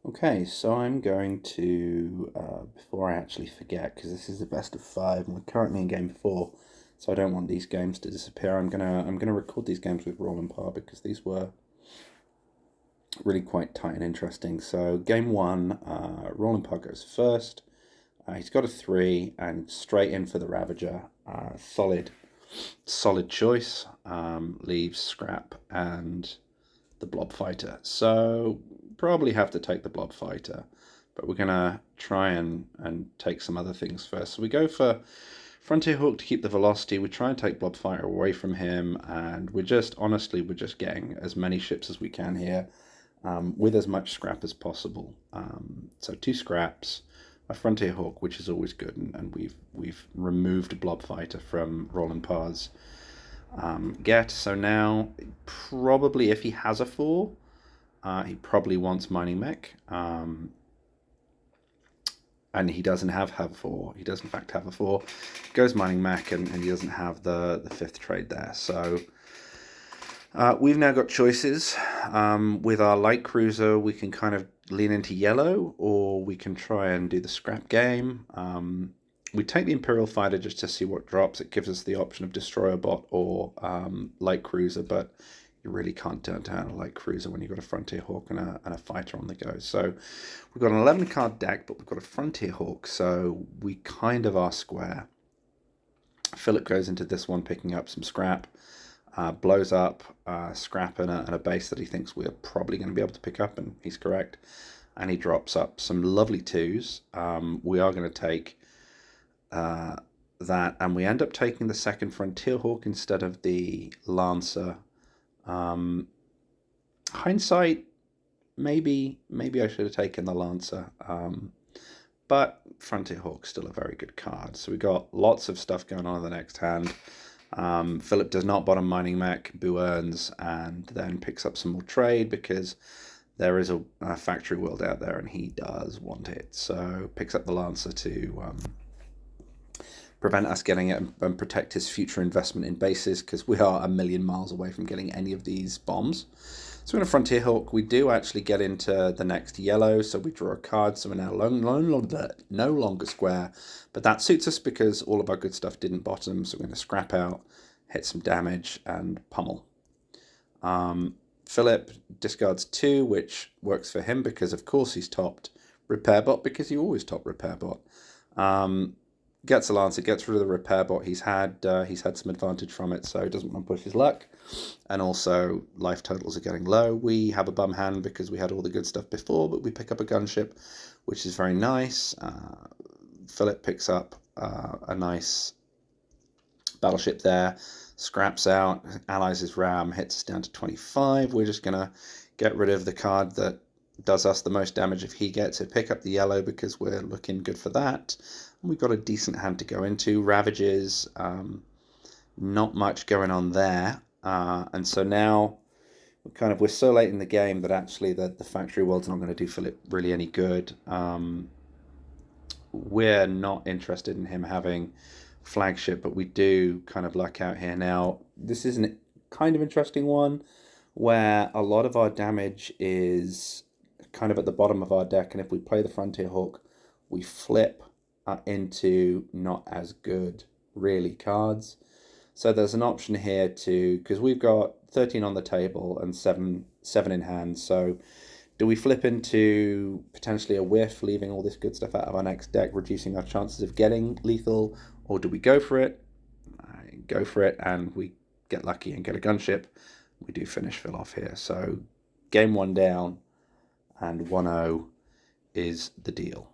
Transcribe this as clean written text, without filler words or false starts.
Okay, so I'm going to, before I actually forget, because this is the best of five, and we're currently in game four, so I don't want these games to disappear. I'm gonna record these games with Rawlinpa because these were really quite tight and interesting. So game one, Rawlinpa goes first. He's got a 3 and straight in for the Ravager. Solid choice. Leaves Scrap and the Blob Fighter. So probably have to take the Blob Fighter, but we're gonna try and take some other things first. So we go for Frontier Hawk to keep the velocity. We try and take Blob Fighter away from him, and we're just getting as many ships as we can here, with as much scrap as possible. So 2 scraps, a Frontier Hawk, which is always good, and we've removed Blob Fighter from Rawlinpa's get. So now probably if he has a 4, he probably wants Mining Mech, and he doesn't have 4. He does in fact have a 4. Goes Mining Mech, and he doesn't have the 5th trade there. So we've now got choices. With our light cruiser, we can kind of lean into yellow, or we can try and do the scrap game. We take the Imperial Fighter just to see what drops. It gives us the option of Destroyer Bot or light cruiser, but you really can't turn down a light cruiser when you've got a Frontier Hawk and a fighter on the go. So we've got an 11 card deck, but we've got a Frontier Hawk, so we kind of are square. Philip goes into this one picking up some scrap, blows up scrap and a base that he thinks we're probably going to be able to pick up, and he's correct. And he drops up some lovely 2s. We are going to take that, and we end up taking the second Frontier Hawk instead of the Lancer. Hindsight, maybe I should have taken the Lancer, but Frontier Hawk's still a very good card. So we got lots of stuff going on in the next hand. Philip does not bottom Mining Mech, Boo earns, and then picks up some more trade because there is a factory world out there and he does want it. So picks up the Lancer to prevent us getting it and protect his future investment in bases, because we are a million miles away from getting any of these bombs. So in a Frontier Hawk, we do actually get into the next yellow, so we draw a card, so we're now no longer square, but that suits us because all of our good stuff didn't bottom, so we're going to scrap out, hit some damage, and pummel. Philip discards 2, which works for him because of course he's topped Repair Bot, because you always top Repair Bot. Gets a Lancer, gets rid of the Repair Bot. He's had some advantage from it, so he doesn't want to push his luck. And also, life totals are getting low. We have a bum hand because we had all the good stuff before, but we pick up a gunship, which is very nice. Philip picks up a nice battleship there, scraps out, allies his ram, hits us down to 25. We're just going to get rid of the card that does us the most damage if he gets it. Pick up the yellow because we're looking good for that. We've got a decent hand to go into. Ravages, not much going on there. And so now we're so late in the game that actually the factory world's not going to do Philip really any good. We're not interested in him having flagship, but we do kind of luck out here. Now, this is a kind of interesting one where a lot of our damage is kind of at the bottom of our deck, and if we play the Frontier Hawk, we flip into not as good really cards. So there's an option here to, because we've got 13 on the table and 7 in hand, so do we flip into potentially a whiff, leaving all this good stuff out of our next deck, reducing our chances of getting lethal, or do we go for it? Go for it, and we get lucky and get a gunship. We do finish Phil off here. So game 1 down, and 1-0 is the deal.